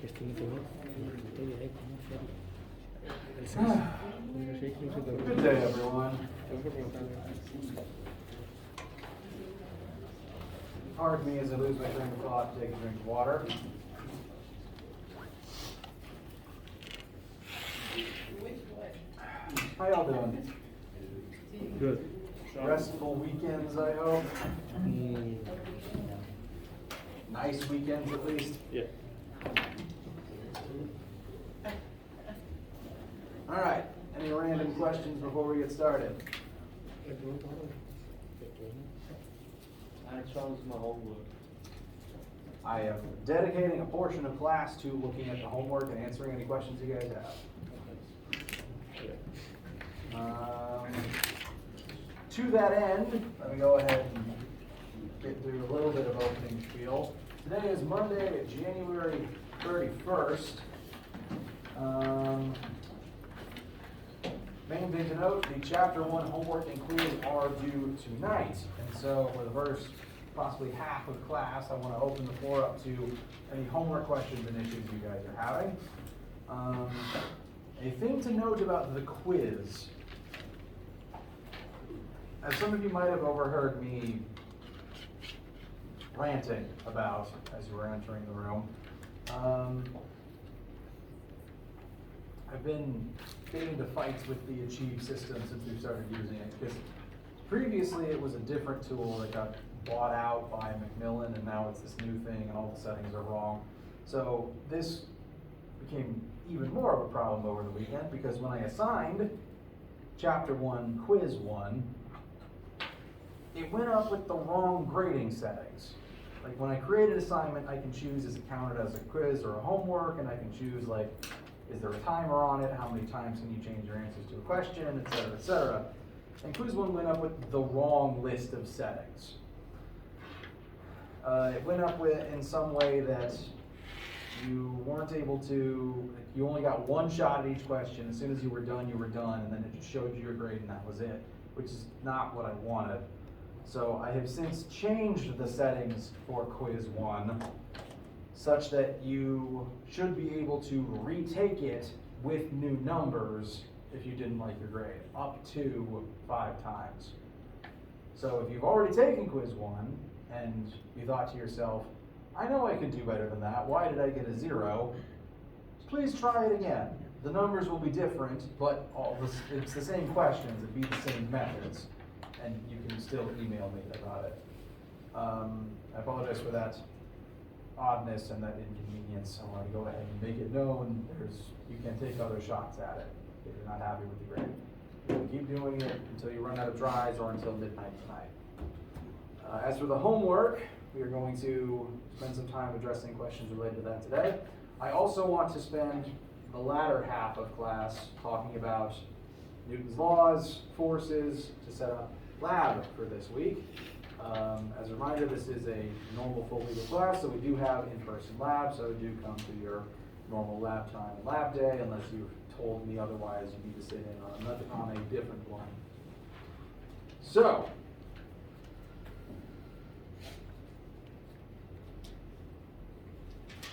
Este me pegó el toque ahí como hacerlo. El 6. El 6 no se pegó. Good day, everyone. Tengo que preguntarle. Pardon me as I lose my train of thought and take a drink of water. How y'all doing? Good. Restful weekends, I hope. Nice weekends, at least. Yeah. All right. Any random questions before we get started? Sounds my homework. I am dedicating a portion of class to looking at the homework and answering any questions you guys have. To that end, let me go ahead and get through a little bit of opening spiel. Today is Monday, January 31st. Main thing to note, the Chapter 1 homework and quiz are due tonight. And so for the first possibly half of class, I want to open the floor up to any homework questions and issues you guys are having. A thing to note about the quiz. As some of you might have overheard me ranting about as you were entering the room, I've been getting into fights with the Achieve system since we've started using it, because previously it was a different tool that got bought out by Macmillan, and now it's this new thing and all the settings are wrong. So this became even more of a problem over the weekend, because when I assigned Chapter 1 Quiz 1, it went up with the wrong grading settings. Like when I create an assignment, I can choose is it counted as a quiz or a homework, and I can choose like, is there a timer on it? How many times can you change your answers to a question, et cetera, et cetera. And Quiz 1 went up with the wrong list of settings. It went up with in some way that you weren't able to, you only got one shot at each question. As soon as you were done, and then it just showed you your grade and that was it, which is not what I wanted. So I have since changed the settings for Quiz 1 such that you should be able to retake it with new numbers if you didn't like your grade, up to 5 times. So if you've already taken Quiz 1 and you thought to yourself, I know I could do better than that, why did I get a 0? Please try it again. The numbers will be different, but it's the same questions, it'd be the same methods, and you can still email me about it. I apologize for that oddness and that inconvenience. I want to go ahead and make it known you can take other shots at it if you're not happy with the grade. You'll keep doing it until you run out of tries or until midnight tonight. As for the homework, we are going to spend some time addressing questions related to that today. I also want to spend the latter half of class talking about Newton's laws, forces, to set up lab for this week. As a reminder, this is a normal full legal class, so we do have in-person lab, so do come to your normal lab time and lab day, unless you've told me otherwise you need to sit in on a different one. So,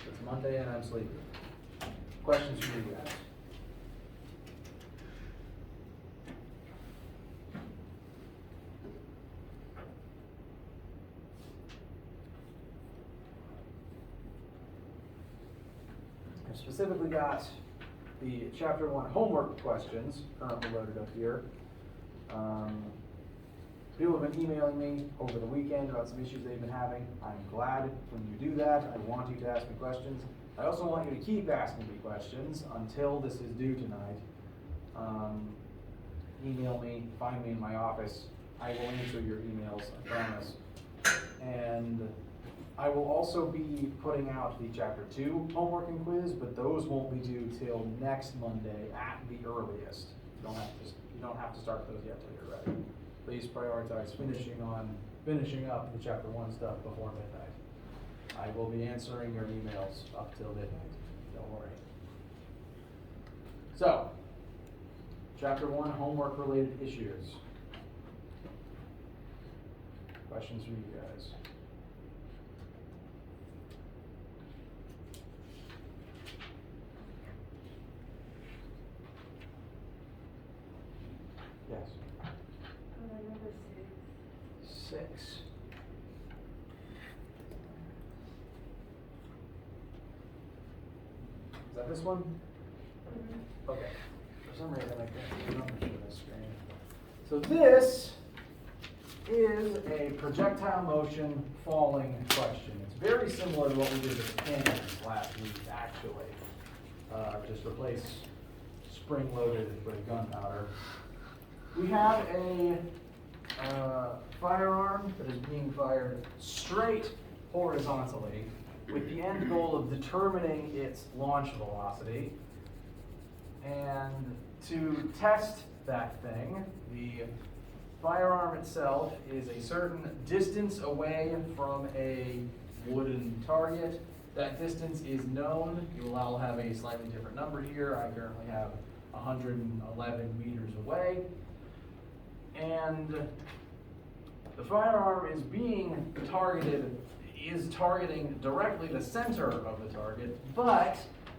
it's Monday and I'm sleepy. Questions for you guys? I've specifically got the Chapter 1 homework questions currently loaded up here. People have been emailing me over the weekend about some issues they've been having. I'm glad when you do that. I want you to ask me questions. I also want you to keep asking me questions until this is due tonight. Email me, find me in my office. I will answer your emails, I promise. And I will also be putting out the Chapter 2 homework and quiz, but those won't be due till next Monday at the earliest. You don't have to start those yet till you're ready. Please prioritize finishing up the Chapter 1 stuff before midnight. I will be answering your emails up till midnight. Don't worry. So, Chapter 1 homework related issues. Questions from you guys? 6. Is that this one? Okay. For some reason I can't see the numbers for this screen. So this is a projectile motion falling question. It's very similar to what we did with cannons last week, actually. Just replace spring-loaded with gunpowder. We have a firearm that is being fired straight horizontally with the end goal of determining its launch velocity. And to test that thing, the firearm itself is a certain distance away from a wooden target. That distance is known. You will all have a slightly different number here. I currently have 111 meters away. And the firearm is being targeted, is targeting directly the center of the target, but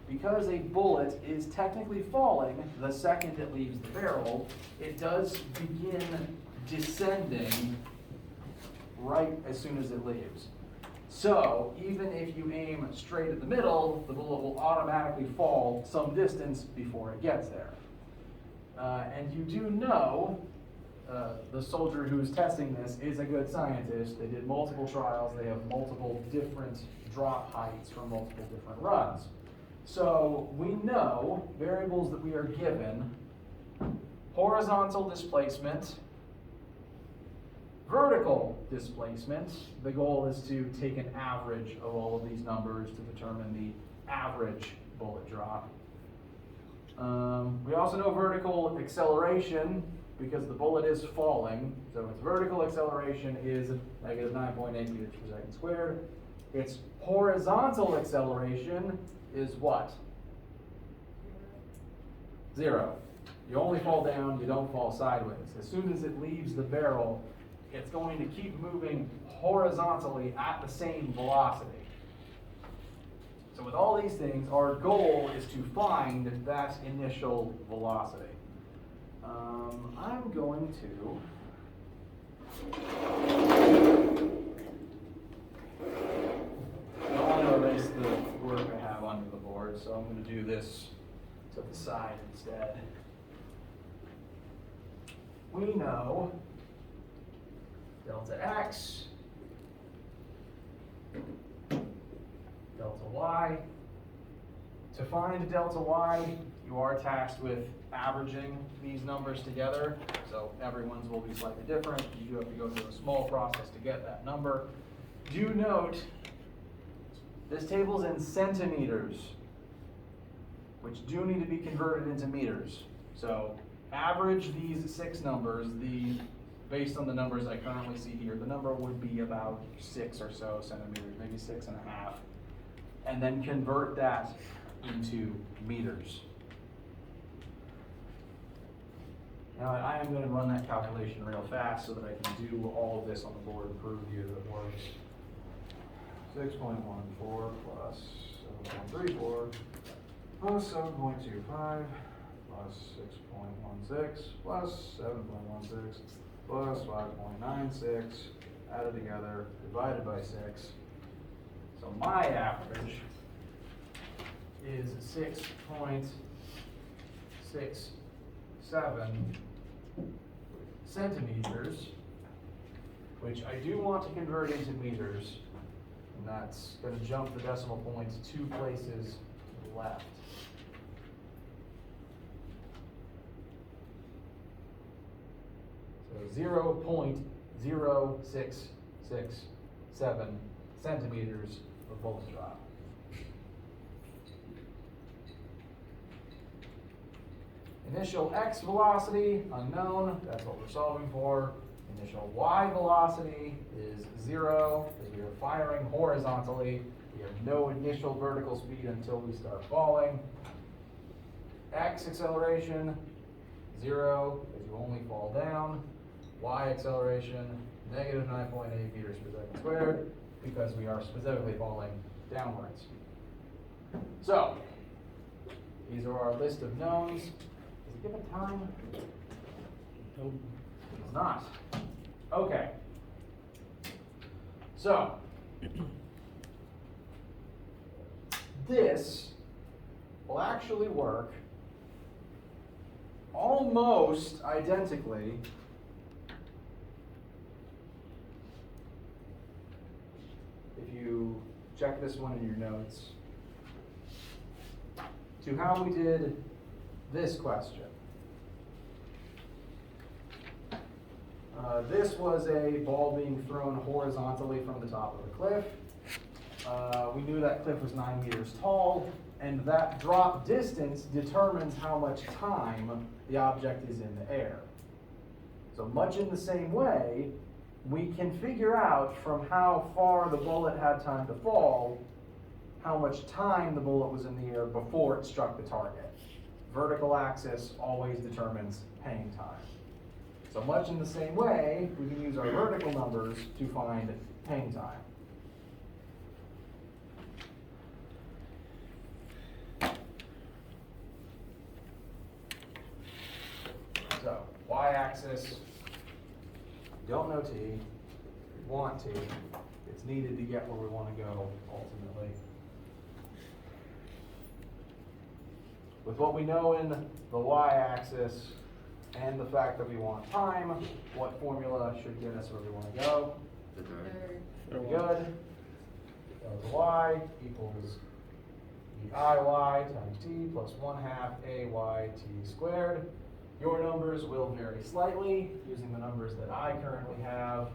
because a bullet is technically falling the second it leaves the barrel, it does begin descending right as soon as it leaves. So even if you aim straight at the middle, the bullet will automatically fall some distance before it gets there. And you do know the soldier who's testing this is a good scientist. They did multiple trials. They have multiple different drop heights from multiple different runs. So we know variables that we are given: horizontal displacement, vertical displacement. The goal is to take an average of all of these numbers to determine the average bullet drop. We also know vertical acceleration because the bullet is falling. So its vertical acceleration is negative 9.8 meters per second squared. Its horizontal acceleration is what? 0. You only fall down, you don't fall sideways. As soon as it leaves the barrel, it's going to keep moving horizontally at the same velocity. So with all these things, our goal is to find that initial velocity. I'm going to I don't want to erase the work I have under the board, so I'm going to do this to the side instead. We know delta x, delta y. To find delta y, you are tasked with averaging these numbers together, so everyone's will be slightly different. You do have to go through a small process to get that number. Do note, this table's in centimeters, which do need to be converted into meters. So average these 6 numbers, based on the numbers I currently see here, the number would be about 6 or so centimeters, maybe 6.5, and then convert that into meters. Now I am going to run that calculation real fast so that I can do all of this on the board and prove to you that it works. 6.14 plus 7.34 plus 7.25 plus 6.16 plus 7.16 plus 5.96 added together divided by 6. So my average is 6.67 centimeters, which I do want to convert into meters, and that's going to jump the decimal point 2 places to the left. So 0.0667 centimeters of bullet drop. Initial x velocity, unknown, that's what we're solving for. Initial y velocity is 0, because we are firing horizontally. We have no initial vertical speed until we start falling. X acceleration, 0, because you only fall down. Y acceleration, negative 9.8 meters per second squared, because we are specifically falling downwards. So, these are our list of knowns. Does it give a time? Nope. It's not. Okay. So, this will actually work almost identically if you check this one in your notes to how we did this question. This was a ball being thrown horizontally from the top of a cliff. We knew that cliff was 9 meters tall, and that drop distance determines how much time the object is in the air. So much in the same way, we can figure out from how far the bullet had time to fall, how much time the bullet was in the air before it struck the target. Vertical axis always determines hang time. So much in the same way, we can use our vertical numbers to find hang time. So, y-axis, don't know t, we want t, it's needed to get where we want to go ultimately. With what we know in the y-axis and the fact that we want time, what formula should get us where we want to go? Very good. So y equals eiy times t plus 1/2 ay t squared. Your numbers will vary slightly using the numbers that I currently have.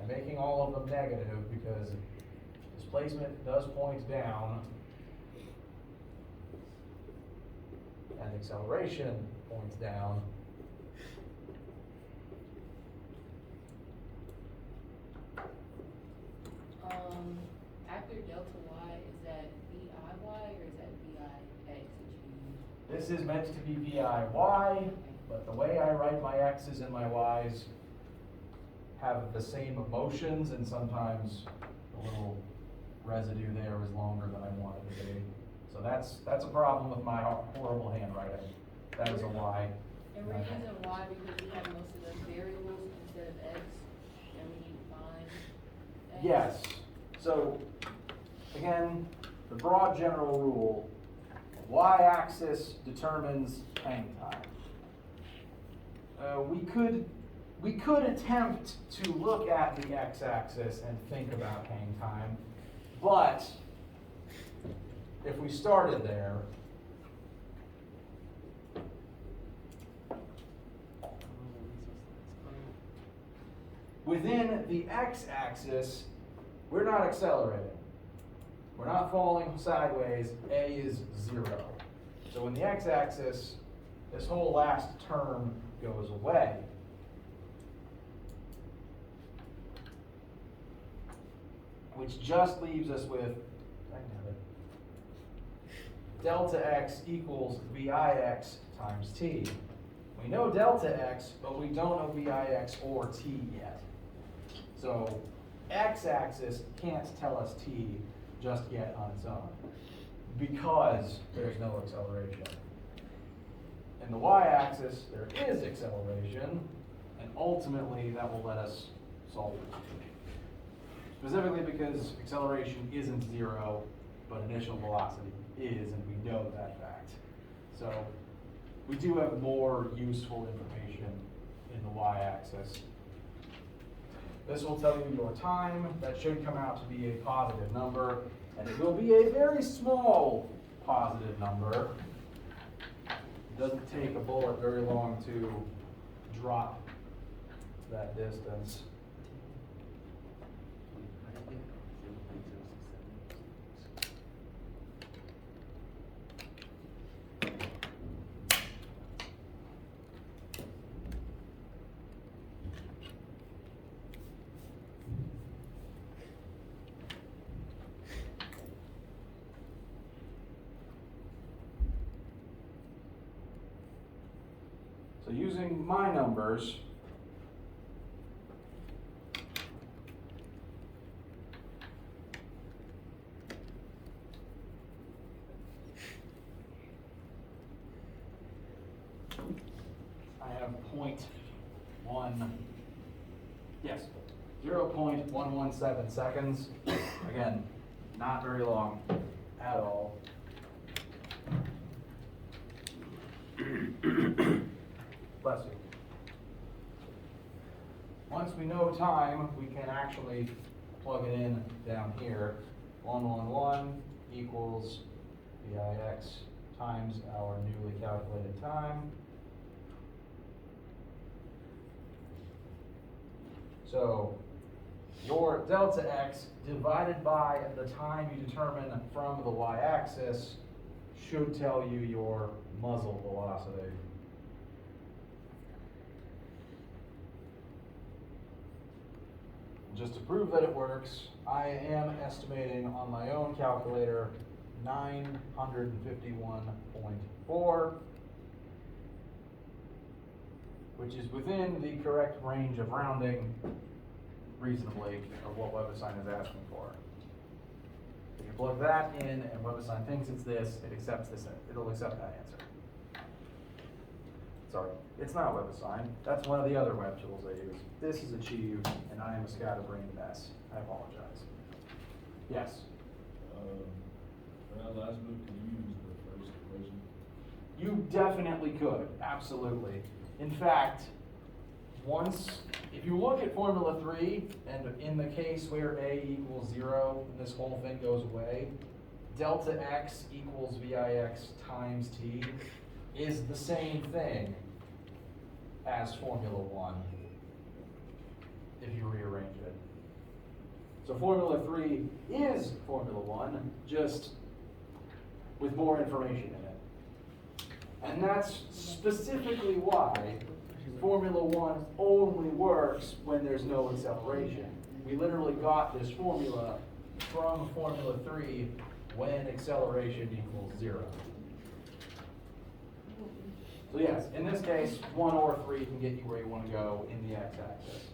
I'm making all of them negative because displacement does point down and acceleration points down. After delta y, is that VIY or is that VIX that you use? This is meant to be VIY, but the way I write my X's and my Y's have the same emotions, and sometimes the little residue there is longer than I want it to be. So that's a problem with my horrible handwriting. That is a Y. And we're using y because we have most of the variables instead of x, and we need to find x. Yes. So again, the broad general rule, y-axis determines hang time. We could attempt to look at the x-axis and think about hang time, but if we started there, within the x-axis, we're not accelerating. We're not falling sideways. A is 0. So in the x-axis, this whole last term goes away. Which just leaves us with delta x equals VIX times t. We know delta x, but we don't know VIX or t yet. So x-axis can't tell us t just yet on its own because there's no acceleration. In the y-axis, there is acceleration, and ultimately that will let us solve it. Specifically because acceleration isn't 0, but initial velocity is, and we know that fact. So we do have more useful information in the y-axis. This will tell you your time. That should come out to be a positive number, and it will be a very small positive number. It doesn't take a bullet very long to drop that distance. So using my numbers, I have 0.1, yes? 0.117 seconds. Again, not very long at all. Bless you. Once we know time, we can actually plug it in down here. 111 equals VIX times our newly calculated time. So your delta x divided by the time you determine from the y-axis should tell you your muzzle velocity. Just to prove that it works, I am estimating on my own calculator 951.4, which is within the correct range of rounding reasonably of what WebAssign is asking for. If you plug that in and WebAssign thinks it's this, it accepts this, it'll accept that answer. Sorry, it's not WebAssign. That's one of the other web tools I use. This is Achieve, and I am a scatterbrained mess. I apologize. Yes? For that last book, can you use the first equation? You definitely could, absolutely. In fact, if you look at Formula 3, and in the case where A equals 0, and this whole thing goes away, delta x equals VIX times t is the same thing as Formula 1, if you rearrange it. So Formula 3 is Formula 1, just with more information in it. And that's specifically why Formula 1 only works when there's no acceleration. We literally got this formula from Formula 3 when acceleration equals 0. So yes, in this case, 1 or 3 can get you where you want to go in the x-axis.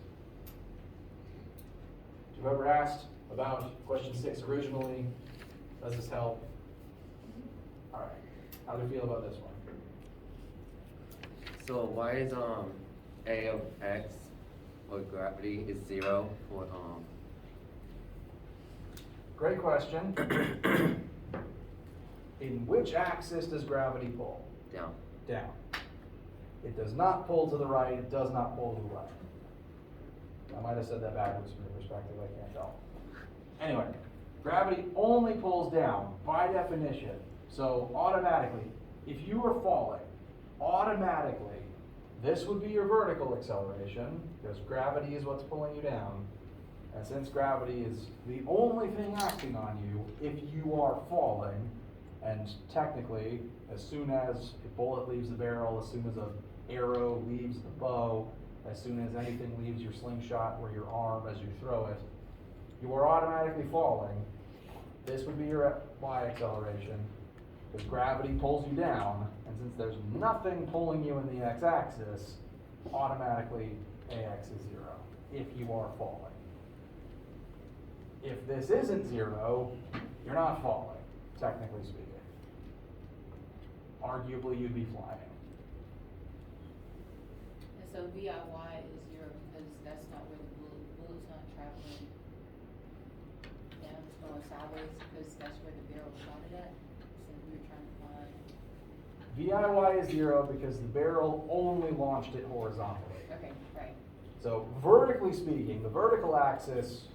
If you've ever asked about question 6 originally, does this help? All right, how do you feel about this one? So why is A of x or gravity is 0 for Great question. In which axis does gravity pull? down? Down. It does not pull to the right, it does not pull to the left. I might have said that backwards from your perspective, I can't tell. Anyway, gravity only pulls down by definition. So automatically, if you were falling, automatically, this would be your vertical acceleration, because gravity is what's pulling you down. And since gravity is the only thing acting on you if you are falling, and technically, as soon as a bullet leaves the barrel, as soon as an arrow leaves the bow, as soon as anything leaves your slingshot or your arm as you throw it, you are automatically falling. This would be your y acceleration, because gravity pulls you down, and since there's nothing pulling you in the x-axis, automatically ax is 0 if you are falling. If this isn't 0, you're not falling, technically speaking. Arguably, you'd be flying. And so VIY is 0 because that's not where the bullet's not traveling down, it's going sideways because that's where the barrel shot it at. So we were trying to find. VIY is 0 because the barrel only launched it horizontally. Okay, right. So vertically speaking, the vertical axis,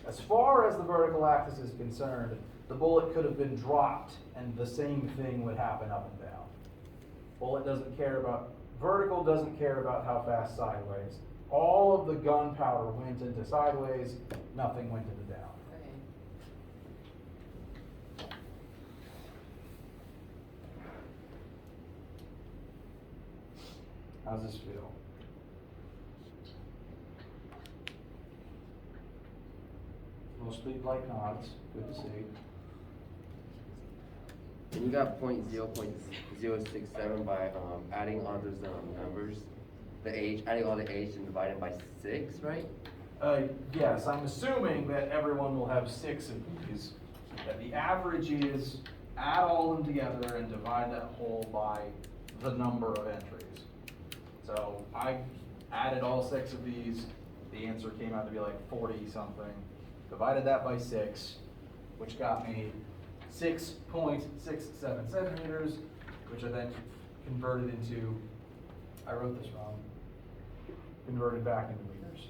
as far as the vertical axis is concerned, the bullet could have been dropped and the same thing would happen up and down. Vertical doesn't care about how fast sideways. All of the gunpowder went into sideways, nothing went into down. Okay. How's this feel? Mostly like nods, good to see. And you got 0.067 by adding all those numbers, adding all the h and dividing by 6, right? Yes, I'm assuming that everyone will have 6 of these. That the average is add all of them together and divide that whole by the number of entries. So I added all 6 of these. the answer came out to be like 40 something. Divided that by 6, which got me 6.67 centimeters, which I then converted into, I wrote this wrong, converted back into meters.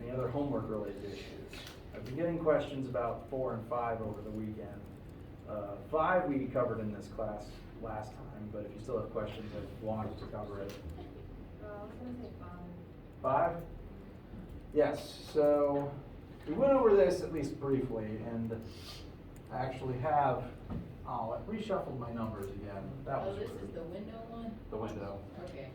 Any other homework related issues? I've been getting questions about 4 and 5 over the weekend. 5 we covered in this class last time, but if you still have questions, I wanted to cover it. I was gonna say 5? Yes, so we went over this at least briefly, and I actually have, I reshuffled my numbers again. That Oh, was this rude. is the window one? The window. Okay.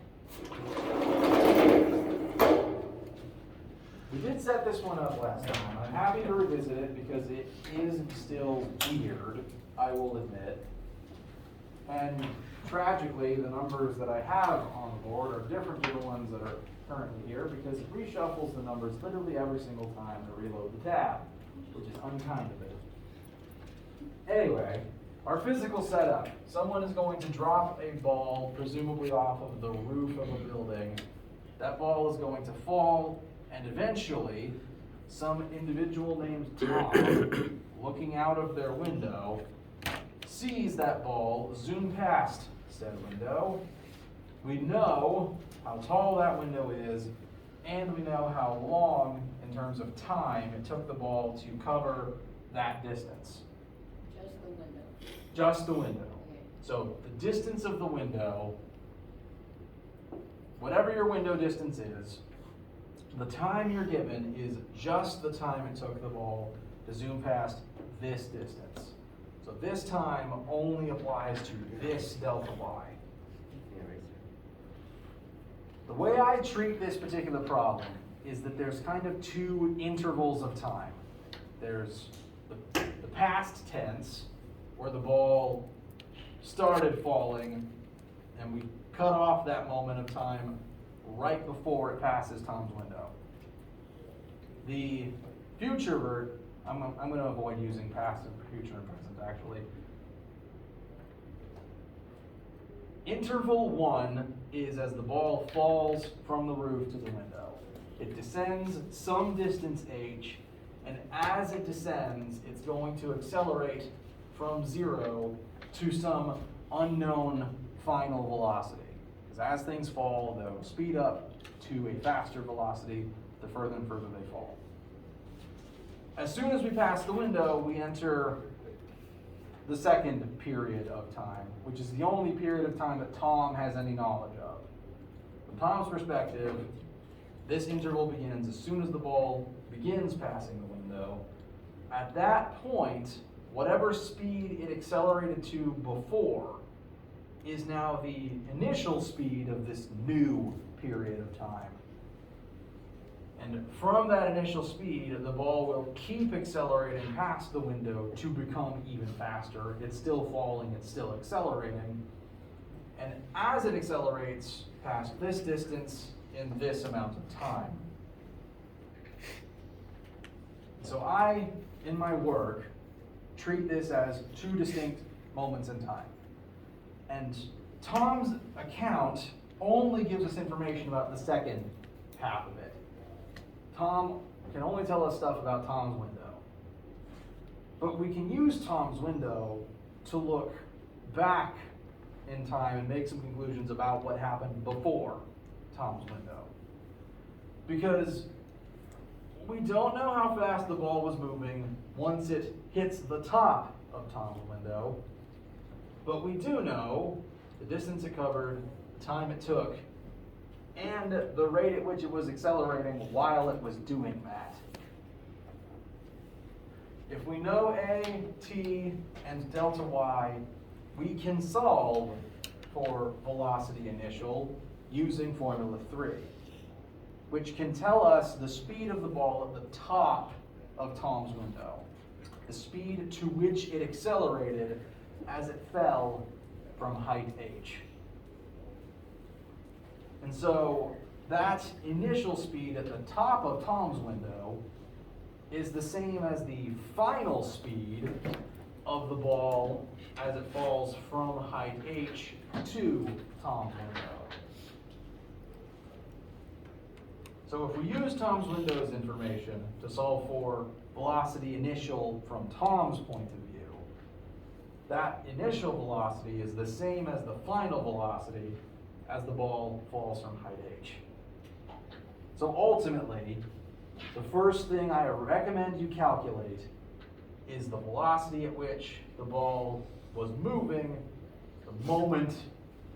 We did set this one up last time. I'm happy to revisit it because it is still weird, I will admit. And tragically, the numbers that I have on the board are different to the ones that are currently here because it reshuffles the numbers literally every single time to reload the tab, which is unkind of it. Anyway, our physical setup. Someone is going to drop a ball, presumably off of the roof of a building. That ball is going to fall, and eventually, some individual named Tom, looking out of their window, sees that ball zoom past said window. We know how tall that window is, and we know how long, in terms of time, it took the ball to cover that distance. Just the window. Just the window. Okay. So the distance of the window, whatever your window distance is, the time you're given is just the time it took the ball to zoom past this distance. So this time only applies to this delta y. Yeah, right, The way I treat this particular problem is that there's kind of 2 intervals of time. There's the past tense, where the ball started falling, and we cut off that moment of time right before it passes Tom's window. The future I'm going to avoid using past and future and present actually. Interval 1 is as the ball falls from the roof to the window. It descends some distance h, and as it descends, it's going to accelerate from 0 to some unknown final velocity. Because as things fall, they'll speed up to a faster velocity the further and further they fall. As soon as we pass the window, we enter the second period of time, which is the only period of time that Tom has any knowledge of. From Tom's perspective, this interval begins as soon as the ball begins passing the window. At that point, whatever speed it accelerated to before is now the initial speed of this new period of time. And from that initial speed, the ball will keep accelerating past the window to become even faster. It's still falling, it's still accelerating. And as it accelerates past this distance in this amount of time. So I, in my work, treat this as 2 distinct moments in time. And Tom's account only gives us information about the second half of it. Tom can only tell us stuff about Tom's window. But we can use Tom's window to look back in time and make some conclusions about what happened before Tom's window. Because we don't know how fast the ball was moving once it hits the top of Tom's window, but we do know the distance it covered, the time it took, and the rate at which it was accelerating while it was doing that. If we know A, T, and delta y, we can solve for velocity initial using formula 3, which can tell us the speed of the ball at the top of Tom's window, the speed to which it accelerated as it fell from height h. And so that initial speed at the top of Tom's window is the same as the final speed of the ball as it falls from height h to Tom's window. So if we use Tom's window's information to solve for velocity initial from Tom's point of view, that initial velocity is the same as the final velocity as the ball falls from height h. So ultimately, the first thing I recommend you calculate is the velocity at which the ball was moving the moment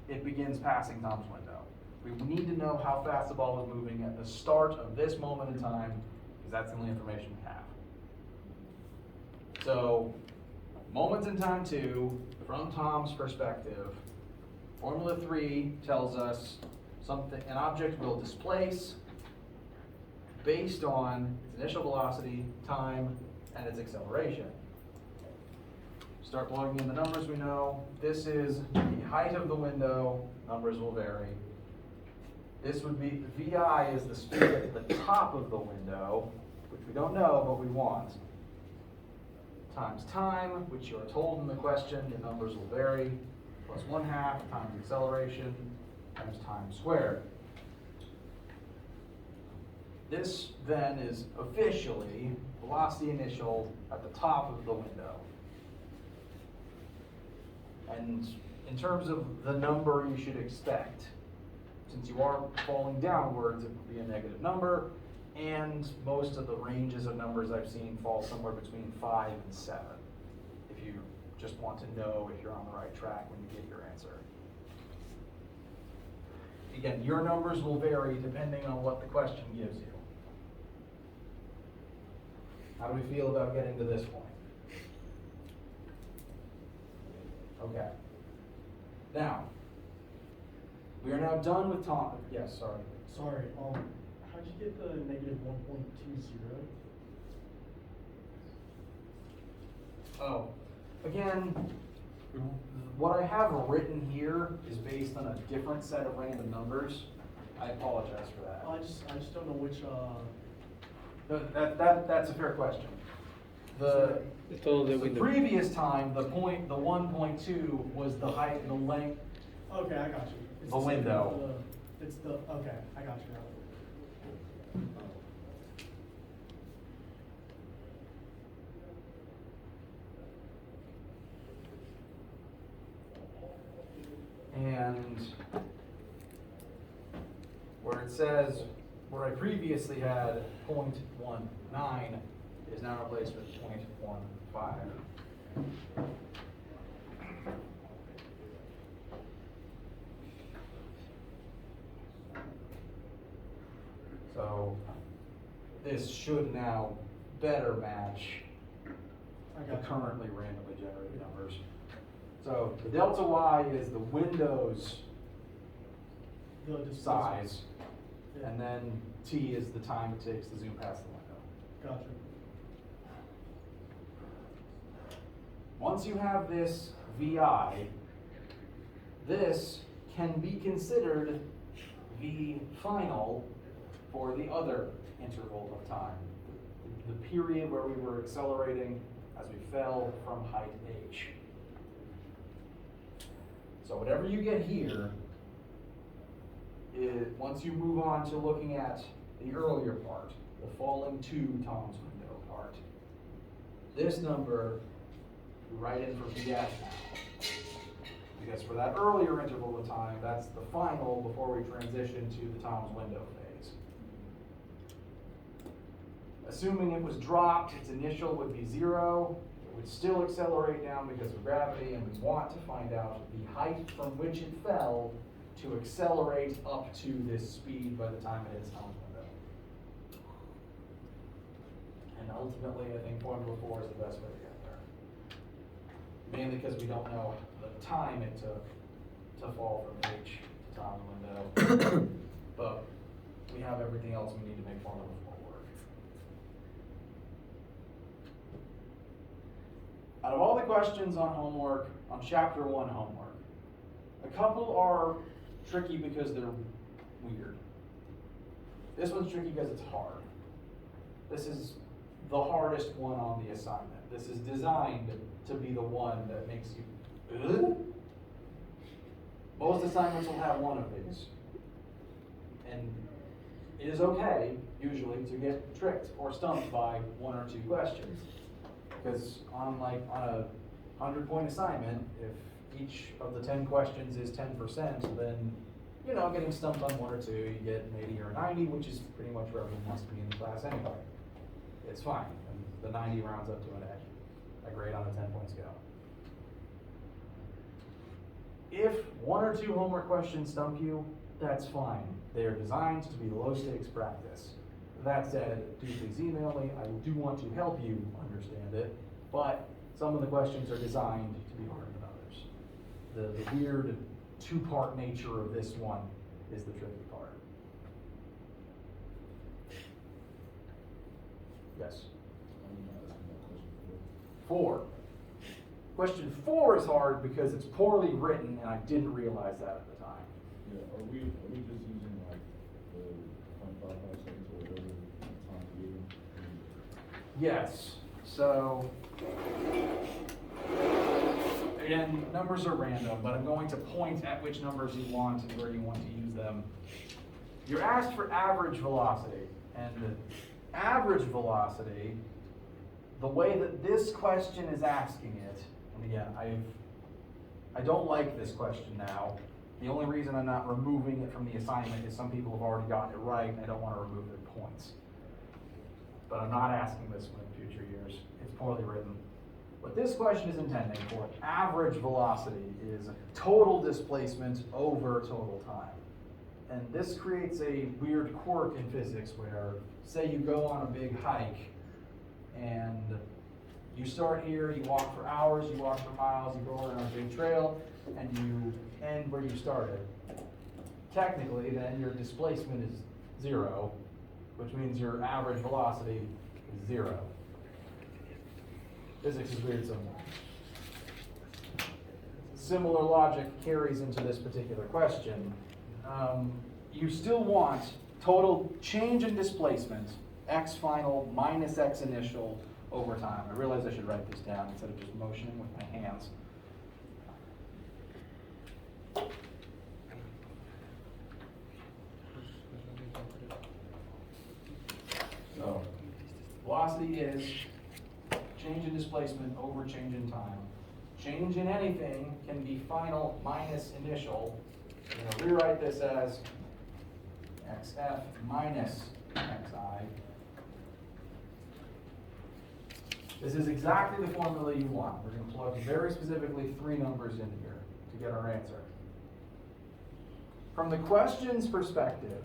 it begins passing Tom's window. We need to know how fast the ball was moving at the start of this moment in time, because that's the only information we have. So, moments in time 2, from Tom's perspective, Formula 3 tells us an object will displace based on its initial velocity, time, and its acceleration. Start plugging in the numbers we know. This is the height of the window. Numbers will vary. This would be, VI is the speed at the top of the window, which we don't know, but we want. Times time, which you are told in the question, the numbers will vary, plus 1/2 times acceleration, times time squared. This then is officially velocity initial at the top of the window. And in terms of the number you should expect, since you are falling downwards, it will be a negative number, and most of the ranges of numbers I've seen fall somewhere between 5 and 7, if you just want to know if you're on the right track when you get your answer. Again, your numbers will vary depending on what the question gives you. How do we feel about getting to this point? Okay. Now, we are now done with Tom. Yes, sorry. Sorry, how'd you get the negative 1.20? Oh, again, what I have written here is based on a different set of random numbers. I apologize for that. I just don't know which, That's a fair question. The previous time, the 1.2 was the height, the length. okay, I got you. It's The same window. Okay, I got you now. And where it says, where I previously had 0.19 is now replaced with 0.15. So this should now better match the currently randomly generated numbers. So the delta y is the window's size, and then t is the time it takes to zoom past the window. Gotcha. Once you have this VI, this can be considered the final for the other interval of time, the period where we were accelerating as we fell from height h. So whatever you get here is, once you move on to looking at the earlier part, the falling to Tom's window part, this number you write in for VS now. Because for that earlier interval of time, that's the final before we transition to the Tom's window phase. Assuming it was dropped, its initial would be 0. It would still accelerate down because of gravity, and we want to find out the height from which it fell to accelerate up to this speed by the time it hits Tom's window. And ultimately, I think Formula 4 is the best way to get there. Mainly because we don't know the time it took to fall from H to Tom's window. But we have everything else we need to make Formula 4 work. Out of all the questions on homework, on chapter 1 homework, a couple are tricky because they're weird. This one's tricky because it's hard. This is the hardest one on the assignment. This is designed to be the one that makes you, ugh? Most assignments will have one of these. And it is okay, usually, to get tricked or stumped by one or two questions. Because on a 100-point assignment, if each of the 10 questions is 10%, then, you know, getting stumped on one or two, you get an 80 or a 90, which is pretty much where everyone wants to be in the class anyway. It's fine, and the 90 rounds up to an A, a grade on a 10-point scale. If one or two homework questions stump you, that's fine. They are designed to be low-stakes practice. That said, do please email me. I do want to help you understand it, but some of the questions are designed to be harder than others. The weird two-part nature of this one is the tricky part. Yes? I'm not asking that question 4. Question 4 is hard because it's poorly written, and I didn't realize that at the time. Yeah, are we just using like the 0.55 seconds or whatever time given? Yes, so, again, numbers are random, but I'm going to point at which numbers you want and where you want to use them. You're asked for average velocity, and average velocity, the way that this question is asking it, and again, I don't like this question now. The only reason I'm not removing it from the assignment is some people have already gotten it right, and I don't want to remove their points. But I'm not asking this one in future years. It's poorly written. What this question is intending for average velocity is total displacement over total time. And this creates a weird quirk in physics where, say you go on a big hike, and you start here, you walk for hours, you walk for miles, you go around a big trail, and you end where you started. Technically, then your displacement is 0, which means your average velocity is 0. Physics is weird somewhere. Similar logic carries into this particular question. You still want total change in displacement, x final minus x initial, over time. I realize I should write this down instead of just motioning with my hands. So, velocity is change in displacement over change in time. Change in anything can be final minus initial. I'm going to rewrite this as xf minus xi. This is exactly the formula you want. We're going to plug very specifically 3 numbers in here to get our answer. From the question's perspective,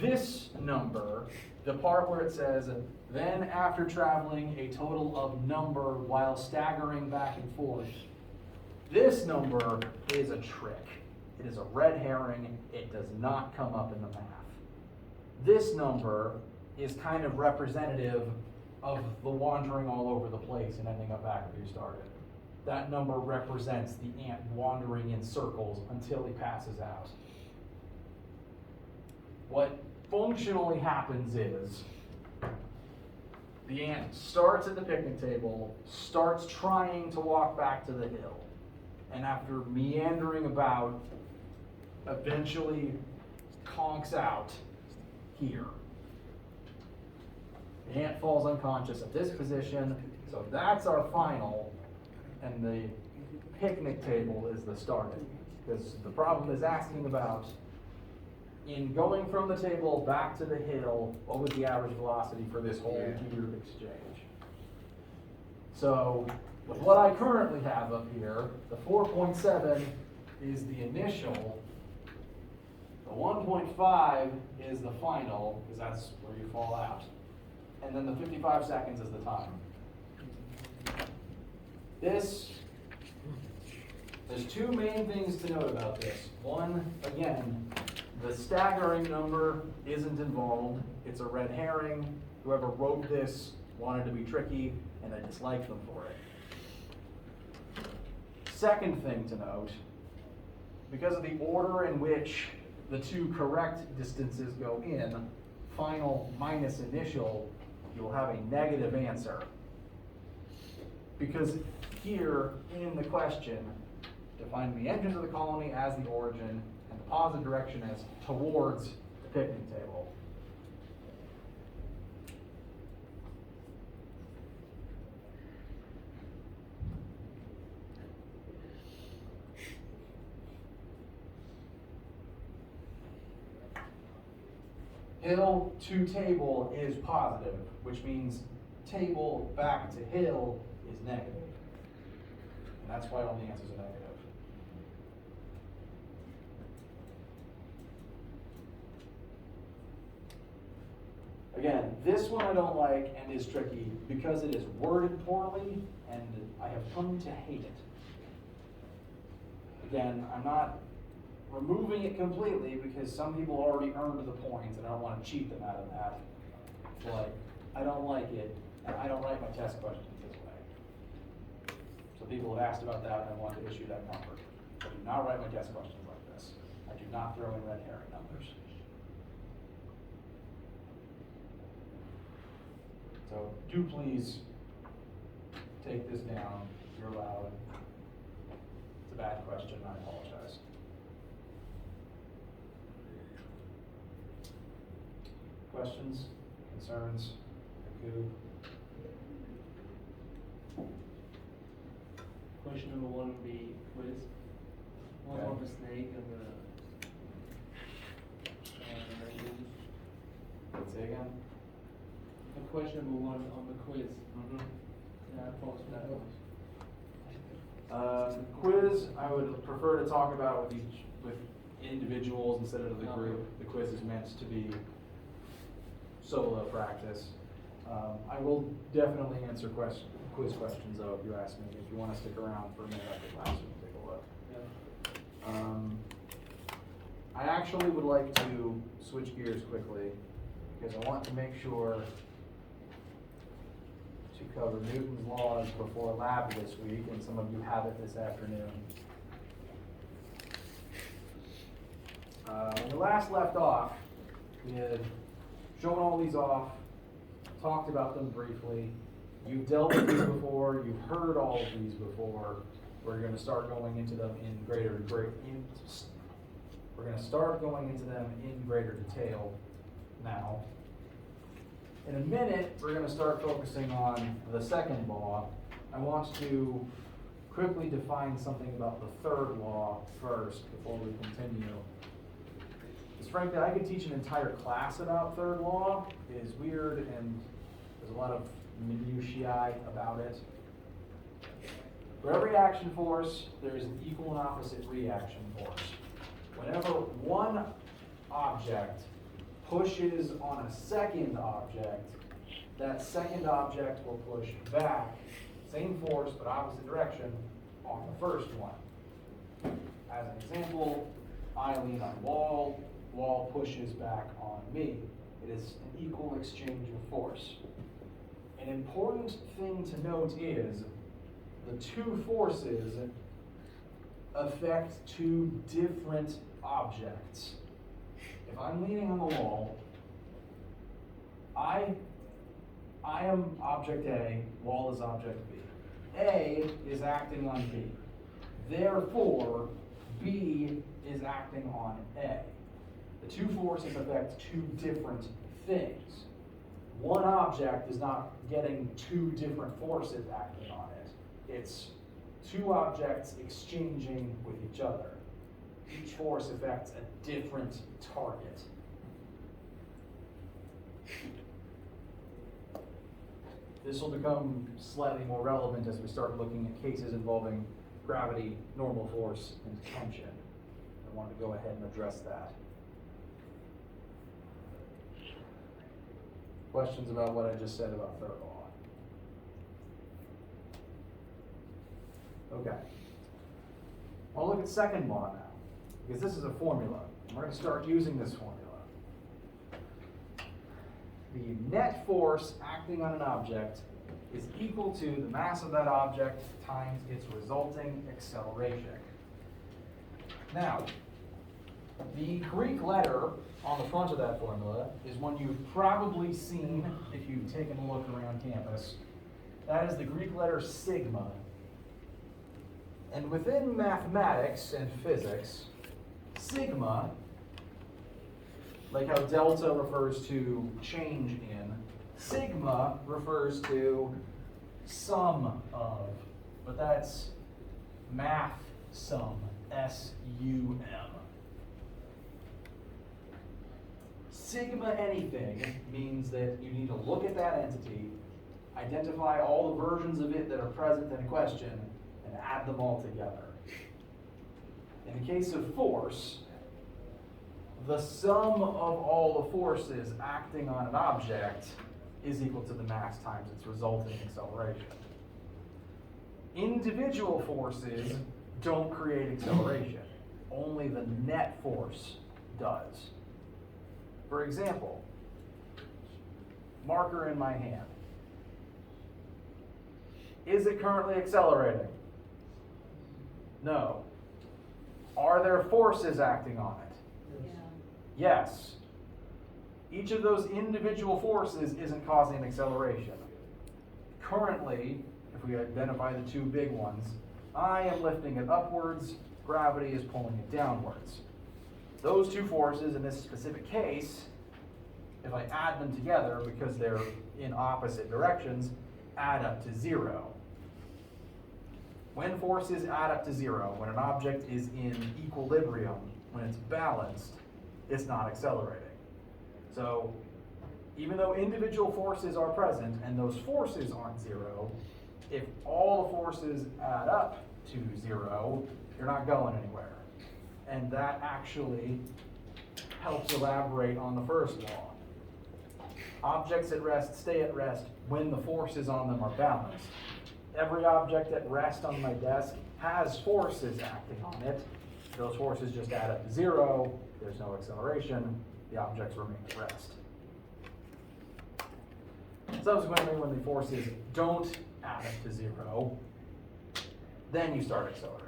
this number, the part where it says, then after traveling a total of number while staggering back and forth, this number is a trick. It is a red herring. It does not come up in the math. This number is kind of representative of the wandering all over the place and ending up back where you started. That number represents the ant wandering in circles until he passes out. What functionally happens is the ant starts at the picnic table, starts trying to walk back to the hill, and after meandering about, eventually conks out here. The ant falls unconscious at this position, so that's our final, and the picnic table is the starting. Because the problem is asking about, in going from the table back to the hill, what was the average velocity for this whole weird exchange? So, with what I currently have up here, the 4.7 is the initial, the 1.5 is the final, because that's where you fall out. And then the 55 seconds is the time. There's 2 main things to note about this. One, again, the staggering number isn't involved. It's a red herring. Whoever wrote this wanted to be tricky, and I dislike them for it. Second thing to note, because of the order in which the 2 correct distances go in, final minus initial, you'll have a negative answer. Because here in the question, define the entrance of the colony as the origin and the positive direction as towards the picnic table. Hill to table is positive, which means table back to hill is negative. And that's why all the answers are negative. Again, this one I don't like and is tricky because it is worded poorly and I have come to hate it. Again, I'm not removing it completely because some people already earned the points and I don't want to cheat them out of that. But I don't like it and I don't write my test questions this way. So people have asked about that and I want to issue that number. I do not write my test questions like this. I do not throw in red herring numbers. So do please take this down. You're allowed. It's a bad question. I apologize. Questions, concerns, Jakub? Question number 1 would be quiz. One Okay. on the snake and the mangoes. Let's say again. Question number 1 on the quiz. Mm-hmm. Yeah, false for that one. Quiz, I would prefer to talk about with individuals instead of the group. The quiz is meant to be solo practice. I will definitely answer quiz questions though if you ask me. If you want to stick around for a minute after class, we can take a look. Yeah. I actually would like to switch gears quickly because I want to make sure to cover Newton's laws before lab this week, and some of you have it this afternoon. When we last left off, we had shown all these off, talked about them briefly. You've dealt with these before, you've heard all of these before. We're going to start going into them in greater detail now. In a minute, we're going to start focusing on the second law. I want to quickly define something about the third law first before we continue. Because frankly, I could teach an entire class about third law. It is weird and there's a lot of minutiae about it. For every action force, there is an equal and opposite reaction force. Whenever one object pushes on a second object, that second object will push back, same force but opposite direction, on the first one. As an example, I lean on wall pushes back on me. It is an equal exchange of force. An important thing to note is the two forces affect two different objects. If I'm leaning on the wall, I am object A, wall is object B. A is acting on B. Therefore, B is acting on A. The two forces affect two different things. One object is not getting two different forces acting on it. It's two objects exchanging with each other. Each force affects a different target. This will become slightly more relevant as we start looking at cases involving gravity, normal force, and tension. I wanted to go ahead and address that. Questions about what I just said about third law? Okay. I'll look at second law now, because this is a formula. And we're going to start using this formula. The net force acting on an object is equal to the mass of that object times its resulting acceleration. Now, The Greek letter on the front of that formula is one you've probably seen if you've taken a look around campus. That is the Greek letter sigma. And within mathematics and physics, sigma, like how delta refers to change in, sigma refers to sum of, but that's math sum, S-U-M. Sigma anything means that you need to look at that entity, identify all the versions of it that are present in question, and add them all together. In the case of force, the sum of all the forces acting on an object is equal to the mass times its resulting acceleration. Individual forces don't create acceleration. Only the net force does. For example, marker in my hand. Is it currently accelerating? No. Are there forces acting on it? Yeah. Yes. Each of those individual forces isn't causing an acceleration. Currently, if we identify the two big ones, I am lifting it upwards, gravity is pulling it downwards. Those two forces in this specific case, if I add them together because they're in opposite directions, add up to 0. When forces add up to 0, when an object is in equilibrium, when it's balanced, it's not accelerating. So even though individual forces are present and those forces aren't 0, if all the forces add up to 0, you're not going anywhere. And that actually helps elaborate on the first law. Objects at rest stay at rest when the forces on them are balanced. Every object at rest on my desk has forces acting on it. Those forces just add up to 0. There's no acceleration. The objects remain at rest. Subsequently, when the forces don't add up to 0, then you start accelerating.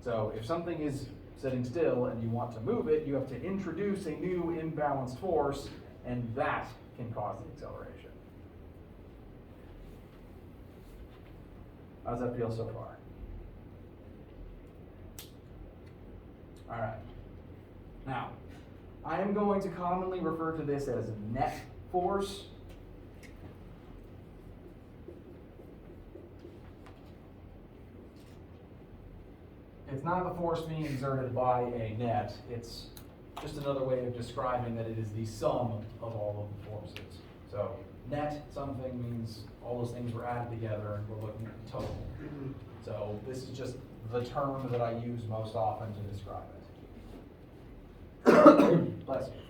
So if something is sitting still and you want to move it, you have to introduce a new imbalanced force, and that can cause the acceleration. How does that feel so far? All right. Now, I am going to commonly refer to this as net force. It's not the force being exerted by a net, it's just another way of describing that it is the sum of all of the forces. So net something means all those things were added together and we're looking at the total. So this is just the term that I use most often to describe it. Bless you.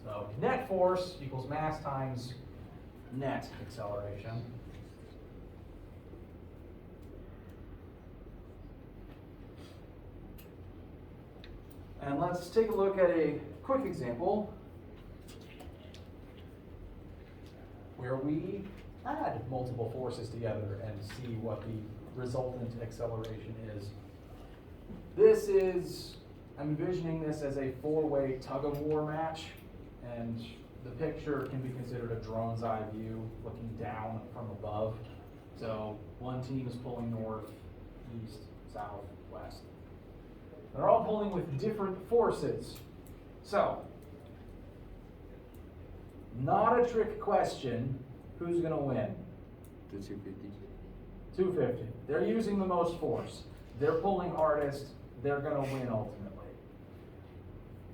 So net force equals mass times net acceleration. And let's take a look at a quick example where we add multiple forces together and see what the resultant acceleration is. I'm envisioning this as a 4-way tug-of-war match, and the picture can be considered a drone's eye view looking down from above. So one team is pulling north, east, south, west. They're all pulling with different forces. So, not a trick question, who's going to win? The 250. 250. They're using the most force. They're pulling hardest. They're going to win ultimately.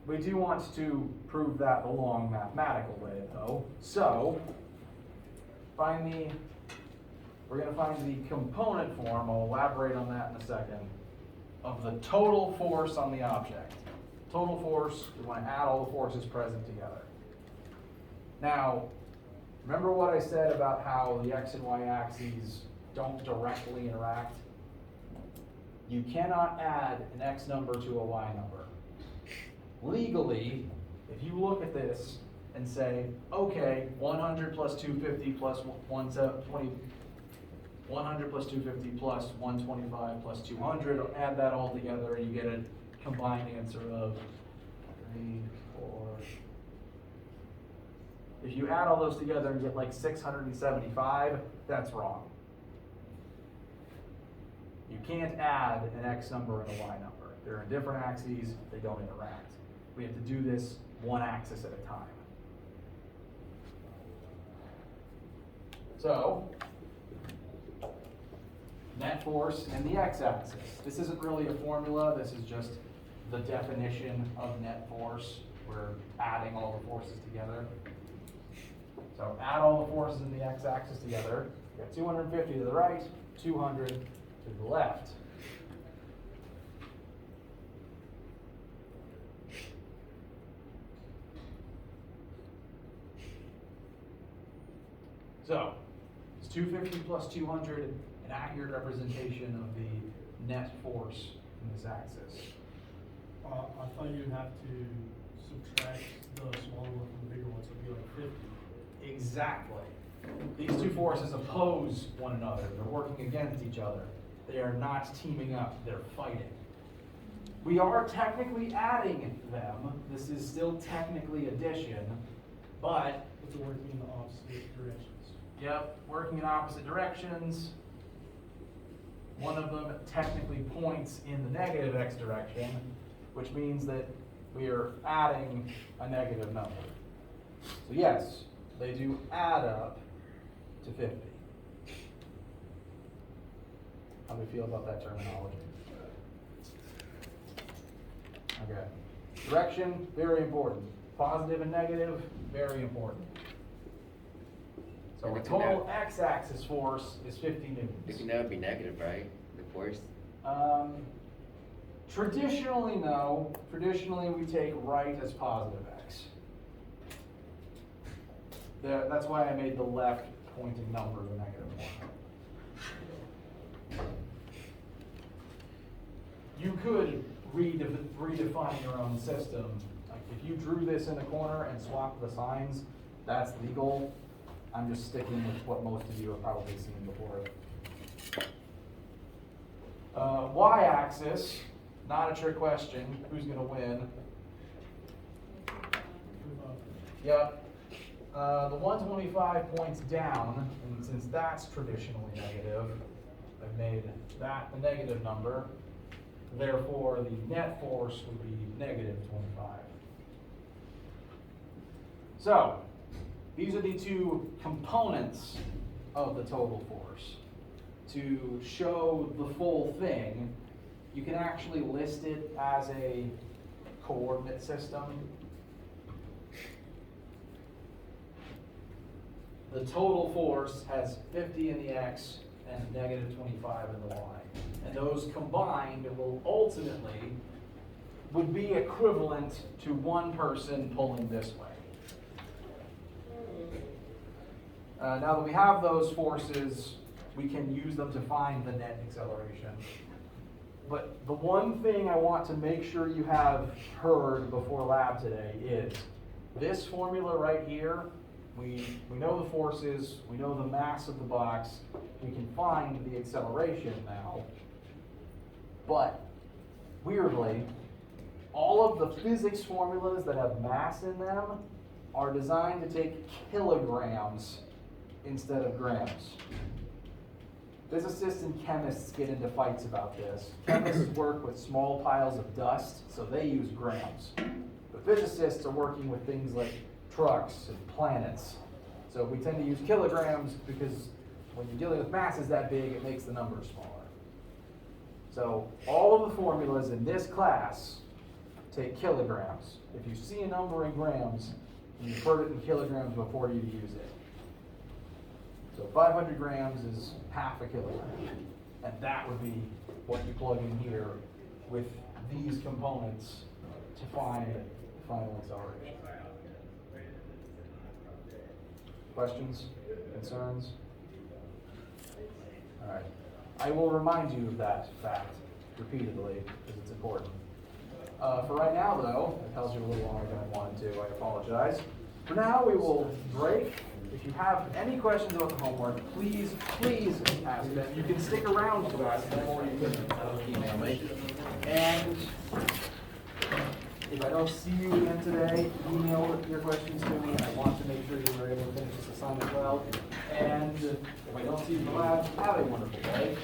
We do want to prove that the long mathematical way, though. So, we're going to find the component form. I'll elaborate on that in a second. Of the total force on the object. Total force, we want to add all the forces present together. Now, remember what I said about how the x and y axes don't directly interact? You cannot add an x number to a y number. Legally, if you look at this and say, okay, 100 plus 250 plus 120 100 plus 250 plus 125 plus 200, add that all together, and you get a combined answer of 3, 4. If you add all those together and get like 675, that's wrong. You can't add an X number and a Y number. They're in different axes, they don't interact. We have to do this one axis at a time. So, net force and the x-axis. This isn't really a formula, this is just the definition of net force. We're adding all the forces together. So add all the forces in the x-axis together. We got 250 to the right, 200 to the left. So, is 250 plus 200 an accurate representation of the net force in this axis? I thought you'd have to subtract the smaller one from the bigger one, so it'd be like 50. Exactly. These two forces oppose one another. They're working against each other. They are not teaming up, they're fighting. We are technically adding them. This is still technically addition, but But they're working in the opposite directions. yep, working in opposite directions. One of them technically points in the negative x direction, which means that we are adding a negative number. So yes, they do add up to 50. How do we feel about that terminology? Okay. Direction, very important. Positive and negative, very important. So And our it can total x-axis force is 50 It newtons. can never be negative, right? The force? Traditionally, no. Traditionally, we take right as positive x. That's why I made the left pointing number the negative one. You could redefine your own system. Like if you drew this in a corner and swapped the signs, that's legal. I'm just sticking with what most of you have probably seen before. Y-axis, not a trick question. Who's going to win? Yep. The 125 points down, and since that's traditionally negative, I've made that the negative number. Therefore, the net force would be negative 25. So, these are the two components of the total force. To show the full thing, you can actually list it as a coordinate system. The total force has 50 in the x and negative 25 in the y. And those combined will ultimately would be equivalent to one person pulling this way. Now that we have those forces, we can use them to find the net acceleration. But the one thing I want to make sure you have heard before lab today is this formula right here. We know the forces, we know the mass of the box, we can find the acceleration now. But weirdly, all of the physics formulas that have mass in them are designed to take kilograms instead of grams. Physicists and chemists get into fights about this. Chemists work with small piles of dust, so they use grams. But physicists are working with things like trucks and planets. So we tend to use kilograms because when you're dealing with masses that big, it makes the numbers smaller. So all of the formulas in this class take kilograms. If you see a number in grams, you've heard it in kilograms before you use it. So 500 grams is half a kilogram. And that would be what you plug in here with these components to find the final acceleration. Questions? Concerns? All right. I will remind you of that fact repeatedly because it's important. For right now, though, it tells you a little longer than I wanted to. I apologize. For now, we will break. If you have any questions about the homework, please ask them. You can stick around to ask them, or you can email me. And if I don't see you again today, email your questions to me. I want to make sure you were able to finish this assignment well. And if I don't see you in the lab, have a wonderful day.